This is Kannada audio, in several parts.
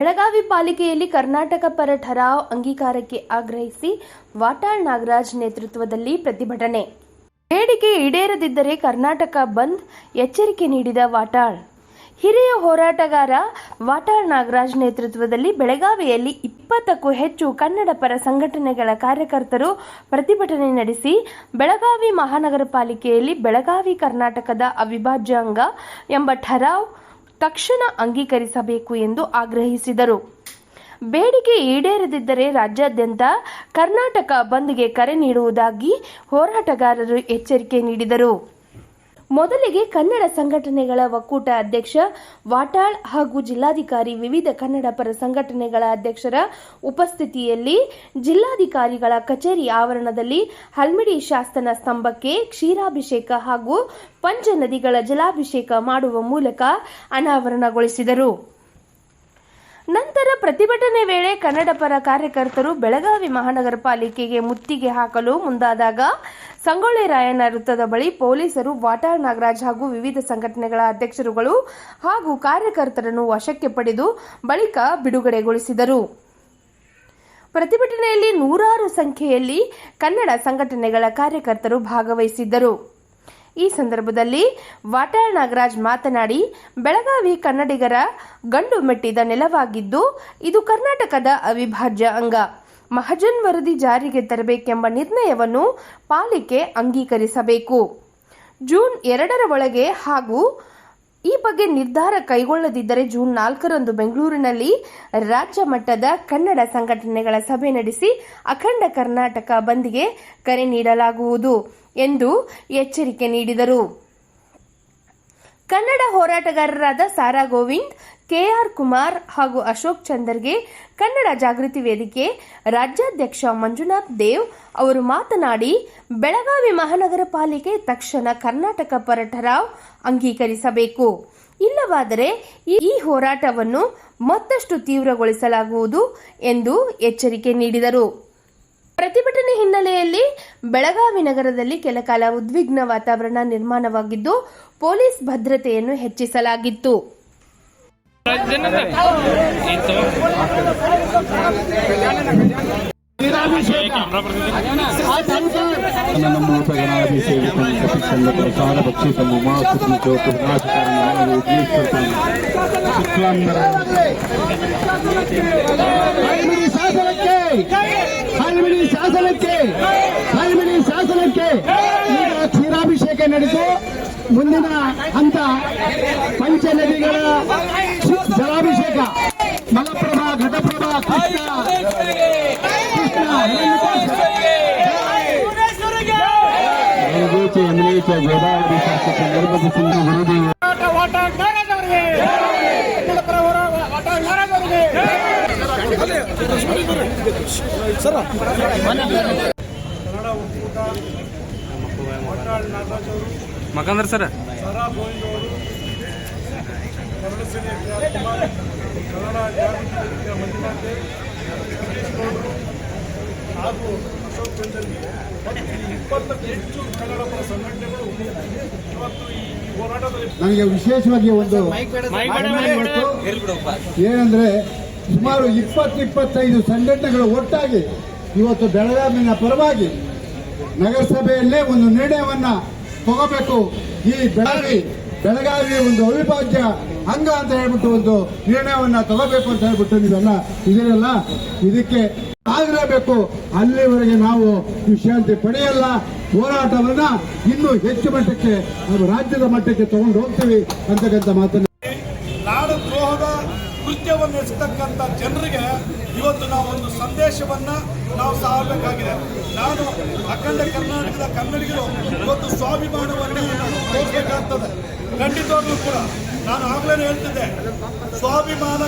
ಬೆಳಗಾವಿ ಪಾಲಿಕೆಯಲ್ಲಿ ಕರ್ನಾಟಕ ಪರ ಠರಾವ್ ಅಂಗೀಕಾರಕ್ಕೆ ಆಗ್ರಹಿಸಿ ವಾಟಾಳ್ ನಾಗರಾಜ್ ನೇತೃತ್ವದಲ್ಲಿ ಪ್ರತಿಭಟನೆ. ಬೇಡಿಕೆ ಈಡೇರದಿದ್ದರೆ ಕರ್ನಾಟಕ ಬಂದ್ ಎಚ್ಚರಿಕೆ ನೀಡಿದ ವಾಟಾಳ್. ಹಿರಿಯ ಹೋರಾಟಗಾರ ವಾಟಾಳ್ ನಾಗರಾಜ್ ನೇತೃತ್ವದಲ್ಲಿ ಬೆಳಗಾವಿಯಲ್ಲಿ 20ಕ್ಕೂ ಹೆಚ್ಚು ಕನ್ನಡ ಪರ ಸಂಘಟನೆಗಳ ಕಾರ್ಯಕರ್ತರು ಪ್ರತಿಭಟನೆ ನಡೆಸಿ ಬೆಳಗಾವಿ ಮಹಾನಗರ ಪಾಲಿಕೆಯಲ್ಲಿ ಬೆಳಗಾವಿ ಕರ್ನಾಟಕದ ಅವಿಭಾಜ್ಯ ಅಂಗ ಎಂಬ ಠರಾವ್ ತಕ್ಷಣ ಅಂಗೀಕರಿಸಬೇಕು ಎಂದು ಆಗ್ರಹಿಸಿದರು. ಬೇಡಿಕೆ ಈಡೇರದಿದ್ದರೆ ರಾಜ್ಯಾದ್ಯಂತ ಕರ್ನಾಟಕ ಬಂದ್ಗೆ ಕರೆ ನೀಡುವುದಾಗಿ ಹೋರಾಟಗಾರರು ಎಚ್ಚರಿಕೆ ನೀಡಿದರು. ಮೊದಲಿಗೆ ಕನ್ನಡ ಸಂಘಟನೆಗಳ ಒಕ್ಕೂಟ ಅಧ್ಯಕ್ಷ ವಾಟಾಳ್ ಹಾಗೂ ಜಿಲ್ಲಾಧಿಕಾರಿ ವಿವಿಧ ಕನ್ನಡ ಪರ ಸಂಘಟನೆಗಳ ಅಧ್ಯಕ್ಷರ ಉಪಸ್ಥಿತಿಯಲ್ಲಿ ಜಿಲ್ಲಾಧಿಕಾರಿಗಳ ಕಚೇರಿ ಆವರಣದಲ್ಲಿ ಹಲ್ಮಿಡಿ ಶಾಸನ ಸ್ತಂಭಕ್ಕೆ ಕ್ಷೀರಾಭಿಷೇಕ ಹಾಗೂ ಪಂಚನದಿಗಳ ಜಲಾಭಿಷೇಕ ಮಾಡುವ ಮೂಲಕ ಅನಾವರಣಗೊಳಿಸಿದರು. ನಂತರ ಪ್ರತಿಭಟನೆ ವೇಳೆ ಕನ್ನಡ ಪರ ಕಾರ್ಯಕರ್ತರು ಬೆಳಗಾವಿ ಮಹಾನಗರ ಪಾಲಿಕೆಗೆ ಮುತ್ತಿಗೆ ಹಾಕಲು ಮುಂದಾದಾಗ ಸಂಗೊಳ್ಳಿ ರಾಯಣ್ಣ ವೃತ್ತದ ಬಳಿ ಪೊಲೀಸರು ವಾಟಾಳ್ ನಾಗರಾಜ್ ಹಾಗೂ ವಿವಿಧ ಸಂಘಟನೆಗಳ ಅಧ್ಯಕ್ಷರುಗಳು ಹಾಗೂ ಕಾರ್ಯಕರ್ತರನ್ನು ವಶಕ್ಕೆ ಪಡೆದು ಬಳಿಕ ಬಿಡುಗಡೆಗೊಳಿಸಿದರು. ಪ್ರತಿಭಟನೆಯಲ್ಲಿ ನೂರಾರು ಸಂಖ್ಯೆಯಲ್ಲಿ ಕನ್ನಡ ಸಂಘಟನೆಗಳ ಕಾರ್ಯಕರ್ತರು ಭಾಗವಹಿಸಿದ್ದರು. ಈ ಸಂದರ್ಭದಲ್ಲಿ ವಾಟಾಳ್ ನಾಗರಾಜ್ ಮಾತನಾಡಿ, ಬೆಳಗಾವಿ ಕನ್ನಡಿಗರ ಗಂಡು ಮೆಟ್ಟಿದ ನೆಲವಾಗಿದ್ದು ಇದು ಕರ್ನಾಟಕದ ಅವಿಭಾಜ್ಯ ಅಂಗ. ಮಹಜನ್ ವರದಿ ಜಾರಿಗೆ ತರಬೇಕೆಂಬ ನಿರ್ಣಯವನ್ನು ಪಾಲಿಕೆ ಅಂಗೀಕರಿಸಬೇಕು. ಜೂನ್ 2ರ ಒಳಗೆ ಹಾಗೂ ಈ ಬಗ್ಗೆ ನಿರ್ಧಾರ ಕೈಗೊಳ್ಳದಿದ್ದರೆ ಜೂನ್ 4ರಂದು ಬೆಂಗಳೂರಿನಲ್ಲಿ ರಾಜ್ಯ ಮಟ್ಟದ ಕನ್ನಡ ಸಂಘಟನೆಗಳ ಸಭೆ ನಡೆಸಿ ಅಖಂಡ ಕರ್ನಾಟಕ ಬಂದ್ಗೆ ಕರೆ ನೀಡಲಾಗುವುದು ಎಂದು ಎಚ್ಚರಿಕೆ ನೀಡಿದರು. ಕನ್ನಡ ಹೋರಾಟಗಾರರಾದ ಸಾರಾ ಗೋವಿಂದ್, ಕೆಆರ್ ಕುಮಾರ್ ಹಾಗೂ ಅಶೋಕ್ ಚಂದರ್ಗೆ ಕನ್ನಡ ಜಾಗೃತಿ ವೇದಿಕೆ ರಾಜ್ಯಾಧ್ಯಕ್ಷ ಮಂಜುನಾಥ್ ದೇವ್ ಅವರು ಮಾತನಾಡಿ, ಬೆಳಗಾವಿ ಮಹಾನಗರ ಪಾಲಿಕೆ ತಕ್ಷಣ ಕರ್ನಾಟಕ ಪರ ಠರಾವ್ ಅಂಗೀಕರಿಸಬೇಕು. ಇಲ್ಲವಾದರೆ ಈ ಹೋರಾಟವನ್ನು ಮತ್ತಷ್ಟು ತೀವ್ರಗೊಳಿಸಲಾಗುವುದು ಎಂದು ಎಚ್ಚರಿಕೆ ನೀಡಿದರು. ಪ್ರತಿಭಟನೆ ಹಿನ್ನೆಲೆಯಲ್ಲಿ ಬೆಳಗಾವಿ ನಗರದಲ್ಲಿ ಕೆಲಕಾಲ ಉದ್ವಿಗ್ನ ವಾತಾವರಣ ನಿರ್ಮಾಣವಾಗಿದ್ದು ಪೊಲೀಸ್ ಭದ್ರತೆಯನ್ನು ಹೆಚ್ಚಿಸಲಾಗಿತ್ತು. ಶಾಸನಕ್ಕೆ ಈಗ ಕ್ಷೀರಾಭಿಷೇಕ ನಡೆದು ಮುಂದಿನ ಹಂತ ಪಂಚನದಿಗಳ ಜಲಾಭಿಷೇಕ ಮಲಪ್ರಭಾ, ಘಟಪ್ರಭಾ, ಕೃಷ್ಣ ಗೋದಾವರಿ ಶಾಸಕ ನಿರ್ಬಂಧಿಸಿದ ವಿರೋಧಿ ಮಕಂದ್ರ ಸರ್ ಸಾರಾ ಗೋವಿಂದ್ ಅವರು, ಕನ್ನಡ ಸೇನೆ ಕುಮಾರ್, ಕನ್ನಡ ಜಾಗೃತಿ ಮಂಜುನಾಥ್ ಗೌಡರು ಹಾಗೂ ಅಶೋಕ್ ಚಂದರ್ಗೆ ಮತ್ತು 20ಕ್ಕೂ ಹೆಚ್ಚು ಕನ್ನಡ ಪರ ಸಂಘಟನೆಗಳು ಇವತ್ತು ಈ ಹೋರಾಟದಲ್ಲಿ ನನಗೆ ವಿಶೇಷವಾಗಿ ಒಂದು ಏನಂದ್ರೆ ಸುಮಾರು 20-25 ಸಂಘಟನೆಗಳು ಒಟ್ಟಾಗಿ ಇವತ್ತು ಬೆಳಗಾವಿನ ಪರವಾಗಿ ನಗರಸಭೆಯಲ್ಲೇ ಒಂದು ನಿರ್ಣಯವನ್ನ ತಗೋಬೇಕು. ಈ ಬೆಳಗಾವಿ ಒಂದು ಅವಿಭಾಜ್ಯ ಅಂಗ ಅಂತ ಹೇಳ್ಬಿಟ್ಟು ಒಂದು ನಿರ್ಣಯವನ್ನ ತಗೋಬೇಕು ಅಂತ ಹೇಳ್ಬಿಟ್ಟು ನೀವೆಲ್ಲ ಇದೆಯಲ್ಲ, ಇದಕ್ಕೆ ಆಗಿರಬೇಕು. ಅಲ್ಲಿವರೆಗೆ ನಾವು ವಿಶ್ರಾಂತಿ ಪಡೆಯಲ್ಲ. ಹೋರಾಟವನ್ನ ಇನ್ನೂ ಹೆಚ್ಚು ಮಟ್ಟಕ್ಕೆ ನಾವು ರಾಜ್ಯದ ಮಟ್ಟಕ್ಕೆ ತಗೊಂಡು ಹೋಗ್ತೀವಿ ಅಂತಕ್ಕಂಥ ಮಾತನ್ನ ನಾಡು ದ್ರೋಹದ ಕೃತ್ಯವನ್ನು ಎಸತಕ್ಕಂಥ ಜನರಿಗೆ ಇವತ್ತು ನಾವು ಒಂದು ಸಂದೇಶವನ್ನ ನಾವು ಸಾರಬೇಕಾಗಿದೆ. ನಾನು ಅಖಂಡ ಕರ್ನಾಟಕದ ಕನ್ನಡಿಗರು ಇವತ್ತು ಸ್ವಾಭಿಮಾನವನ್ನು ತೋರಿಸಬೇಕಾಗ್ತದೆ. ಖಂಡಿತವಾಗ್ಲೂ ಕೂಡ ನಾನು ಆಗ್ಲೇ ಹೇಳ್ತಿದ್ದೆ, ಸ್ವಾಭಿಮಾನ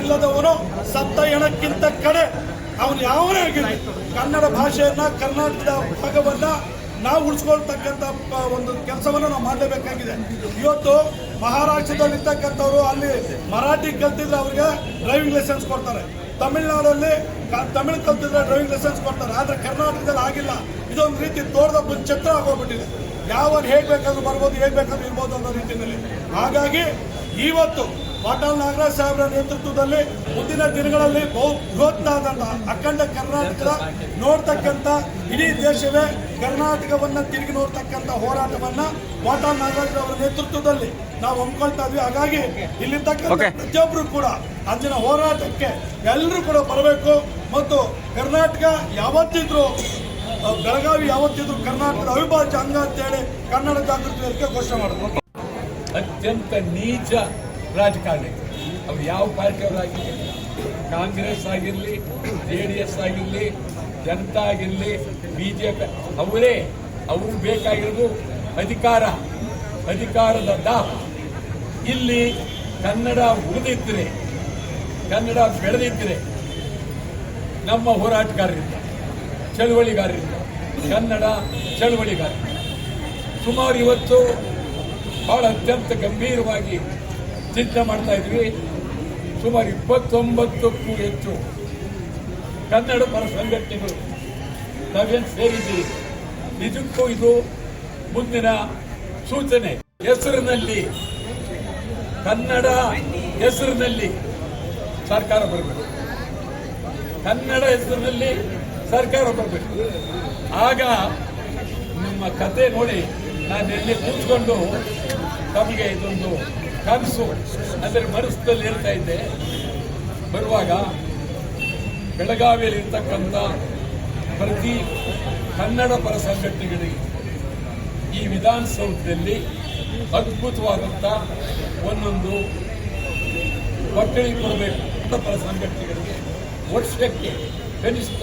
ಇಲ್ಲದವನು ಸತ್ತ ಎಣಕ್ಕಿಂತ ಕಡೆ ಅವನು ಯಾವನೇ ಆಗಿರಲಿ ಕನ್ನಡ ಭಾಷೆಯನ್ನ, ಕರ್ನಾಟಕದ ಭಾಗವನ್ನ ನಾವು ಉಳಿಸ್ಕೊಳ್ತಕ್ಕಂಥ ಒಂದು ಕೆಲಸವನ್ನು ನಾವು ಮಾಡಲೇಬೇಕಾಗಿದೆ. ಇವತ್ತು ಮಹಾರಾಷ್ಟ್ರದಲ್ಲಿರ್ತಕ್ಕಂಥವ್ರು ಅಲ್ಲಿ ಮರಾಠಿ ಕಲ್ತಿದ್ರೆ ಅವ್ರಿಗೆ ಡ್ರೈವಿಂಗ್ ಲೈಸೆನ್ಸ್ ಕೊಡ್ತಾರೆ, ತಮಿಳುನಾಡಲ್ಲಿ ತಮಿಳು ಕಲ್ತಿದ್ರೆ ಡ್ರೈವಿಂಗ್ ಲೈಸೆನ್ಸ್ ಕೊಡ್ತಾರೆ. ಆದರೆ ಕರ್ನಾಟಕದಲ್ಲಿ ಆಗಿಲ್ಲ. ಇದೊಂದು ರೀತಿ ತೋಟದ ಛತ್ರ ಆಗೋಗ್ಬಿಟ್ಟಿದೆ. ಯಾವಾಗ ಹೇಗೆ ಬೇಕಾದ್ರೂ ಬರ್ಬೋದು, ಹೇಗೆ ಬೇಕಾದ್ರೂ ಇರ್ಬೋದು ಅನ್ನೋ ರೀತಿಯಲ್ಲಿ. ಹಾಗಾಗಿ ಇವತ್ತು ವಾಟಾಳ್ ನಾಗರಾಜ್ ಸಾಹೇಬರ ನೇತೃತ್ವದಲ್ಲಿ ಮುಂದಿನ ದಿನಗಳಲ್ಲಿ ಬೃಹತ್ತಾದಂತಹ ಅಖಂಡ ಕರ್ನಾಟಕದ ನೋಡ್ತಕ್ಕಂಥ ಇಡೀ ದೇಶವೇ ಕರ್ನಾಟಕವನ್ನ ತಿರುಗಿ ನೋಡ್ತಕ್ಕಂಥ ಹೋರಾಟವನ್ನ ವಾಟಾಳ್ ನಾಗರಾಜ್ ಅವರ ನೇತೃತ್ವದಲ್ಲಿ ನಾವು ಹಮ್ಮಿಕೊಳ್ತಾ ಇದ್ವಿ. ಹಾಗಾಗಿ ಇಲ್ಲಿರ್ತಕ್ಕಂಥ ಪ್ರತಿಯೊಬ್ಬರು ಕೂಡ ಅಂದಿನ ಹೋರಾಟಕ್ಕೆ ಎಲ್ಲರೂ ಕೂಡ ಬರಬೇಕು ಮತ್ತು ಕರ್ನಾಟಕ ಯಾವತ್ತಿದ್ರು ಬೆಳಗಾವಿ ಯಾವತ್ತಿದ್ರು ಕರ್ನಾಟಕದ ಅವಿಭಾಜ್ಯ ಅಂಗ ಅಂತೇಳಿ ಕನ್ನಡ ಜಾಗೃತಿ ವೇದಿಕೆ ಘೋಷಣೆ ಮಾಡಬೇಕು. ಅತ್ಯಂತ ನೀಚ ರಾಜಕಾರಣಿ ಅವ್ರು ಯಾವ ಪಾರ್ಟಿಯವರಾಗಿರಲಿ, ಕಾಂಗ್ರೆಸ್ ಆಗಿರಲಿ, JDS ಆಗಿರಲಿ, ಜನತಾ ಆಗಿರಲಿ, BJP ಅವರು ಬೇಕಾಗಿರೋದು ಅಧಿಕಾರದ ದಾಹ. ಇಲ್ಲಿ ಕನ್ನಡ ಉಳಿದಿದ್ರೆ, ಕನ್ನಡ ಬೆಳೆದಿದ್ರೆ ನಮ್ಮ ಹೋರಾಟಗಾರರಿಂದ, ಚಳುವಳಿಗಾರರಿಂದ, ಕನ್ನಡ ಚಳುವಳಿಗಾರರಿಂದ ಸುಮಾರು ಇವತ್ತು ಬಹಳ ಅತ್ಯಂತ ಗಂಭೀರವಾಗಿ ಚಿಂತನೆ ಮಾಡ್ತಾ ಇದ್ವಿ. ಸುಮಾರು 29ಕ್ಕೂ ಹೆಚ್ಚು ಕನ್ನಡ ಪರ ಸಂಘಟನೆಗಳು ನಾವೇನು ಸೇರಿದ್ದೀವಿ. ನಿಜಕ್ಕೂ ಇದು ಮುಂದಿನ ಸೂಚನೆ. ಹೆಸರಿನಲ್ಲಿ, ಕನ್ನಡ ಹೆಸರಿನಲ್ಲಿ ಸರ್ಕಾರ ಬರಬೇಕು, ಕನ್ನಡ ಹೆಸರಿನಲ್ಲಿ ಸರ್ಕಾರ ಬರಬೇಕು. ಆಗ ನಿಮ್ಮ ಕತೆ ನೋಡಿ ನಾನು ಎಲ್ಲಿ ಕೂತ್ಕೊಂಡು ತಮಗೆ ಇದೊಂದು ಕನಸು ಅಂದರೆ ಮನಸ್ಸಲ್ಲಿ ಹೇಳ್ತಾ ಇದ್ದೆ. ಬರುವಾಗ ಬೆಳಗಾವಿಯಲ್ಲಿ ಇರ್ತಕ್ಕಂಥ ಪ್ರತಿ ಕನ್ನಡ ಪರ ಸಂಘಟನೆಗಳಿಗೆ ಈ ವಿಧಾನಸೌಧದಲ್ಲಿ ಅದ್ಭುತವಾದಂಥ ಒಂದೊಂದು ಕೊಠಡಿ ಕೊಡಬೇಕು. ಪರ ಸಂಘಟನೆಗಳಿಗೆ ವರ್ಷಕ್ಕೆ ಕನಿಷ್ಠ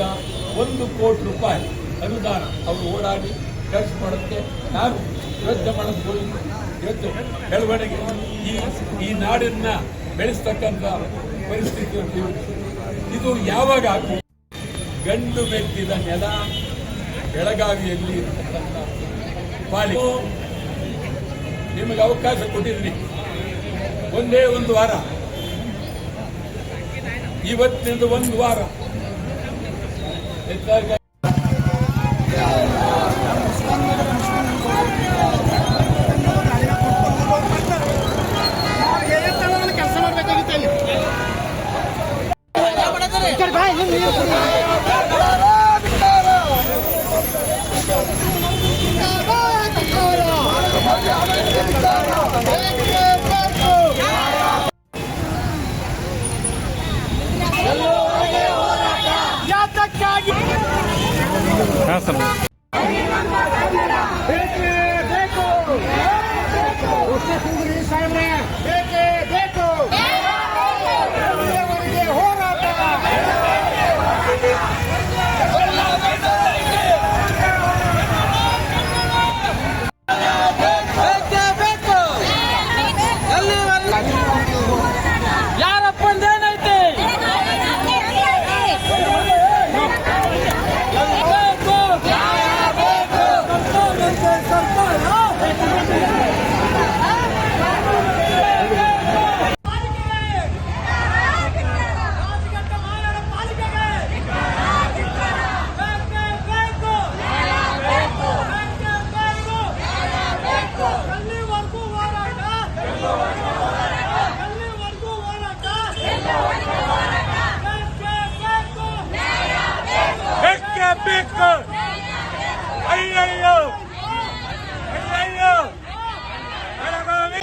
1 ಕೋಟಿ ರೂಪಾಯಿ ಅನುದಾನ ಅವರು ಓಡಾಡಿ ಖರ್ಚು ಮಾಡೋಕ್ಕೆ ನಾನು ಯೋಚನೆ ಮಾಡೋದು. ಇವತ್ತು ಬೆಳವಣಿಗೆ ಈ ನಾಡನ್ನ ಬೆಳೆಸ್ತಕ್ಕಂಥ ಪರಿಸ್ಥಿತಿ ಇದು ಯಾವಾಗ ಆಗ್ತದೆ? ಗಂಡು ಮೆಟ್ಟಿದ ನೆಲ ಬೆಳಗಾವಿಯಲ್ಲಿ ಇರ್ತಕ್ಕಂಥ ಪಾಲಿಕೆ ನಿಮಗೆ ಅವಕಾಶ ಕೊಟ್ಟಿದ್ರಿ. ಒಂದೇ ಒಂದು ವಾರ, ಇವತ್ತಿನಿಂದ 1 ವಾರ ಕೆಲಸ ಮಾಡಬೇಕಾಗಿತ್ತು. ಹಾಂ ಸರ್. ಬೇಕು. ಅಯ್ಯಯ್ಯೋ ಅಯ್ಯಯ್ಯೋ ಬೆಳಗಾವಿ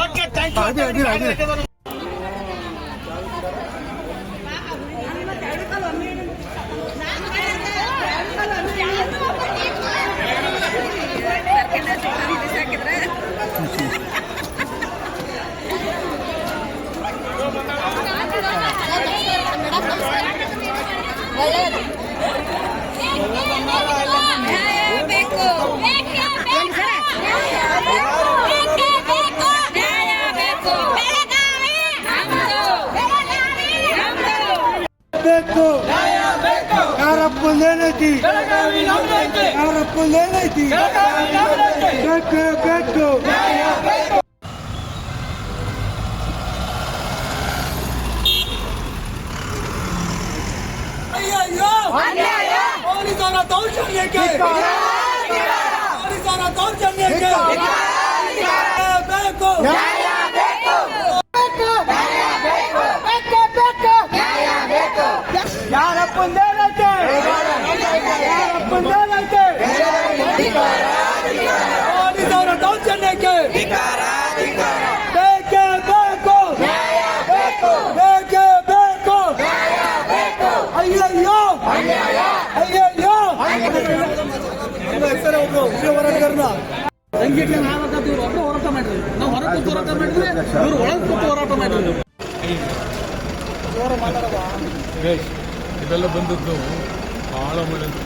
ಓಕೆ, ಥ್ಯಾಂಕ್ ಯು. ಏನೈತಿ ಬೆಳಗಾವಿ ನಮ್ದೈತಿ. ಯಾರಪ್ಪಂದು ಏನೈತಿ ಬೆಳಗಾವಿ ನಮ್ದೈತಿ. ಬೇಕು ಬೇಕು ಅಯ್ಯಯ್ಯೋ ಪೊಲೀಸರ ದೌರ್ಜನ್ಯಕ್ಕೆ ಪೊಲೀಸರ ದೌರ್ಜನ್ಯಕ್ಕೆ ಬೇಕು ಯಾರಪ್ಪಂದೇನೈತೆ ಯಾರಪ್ಪಂದೇನೈತೆ ಪೊಲೀಸರ ದೌರ್ಜನ್ಯಕ್ಕೆ ಬೇಕೇ ಬೇಕು ಬೇಕೇ ಬೇಕು ಅಯ್ಯಯ್ಯೋ ಅಯ್ಯಯ್ಯೋ ಹೆಸರು ಒಬ್ರು ವಿಷಯ ಹೋರಾಟಗಾರನ ಸಂಘಟನೆ ಆಗ್ಬೇಕಾದ್ರೆ ಇವ್ರು ಒಬ್ಬರು ಹೋರಾಟ ಮಾಡಿದ್ರು. ನಾವು ಹೊರ ಕೂತು ಹೋರಾಟ ಮಾಡಿದ್ರೆ ಇವ್ರು ಒಳಗೆ ಕೂತು ಹೋರಾಟ ಮಾಡಿದ್ರು. ಇದೆಲ್ಲ ಬಂದದ್ದು ಬಹಳ ಒಳ್ಳೆಯದು.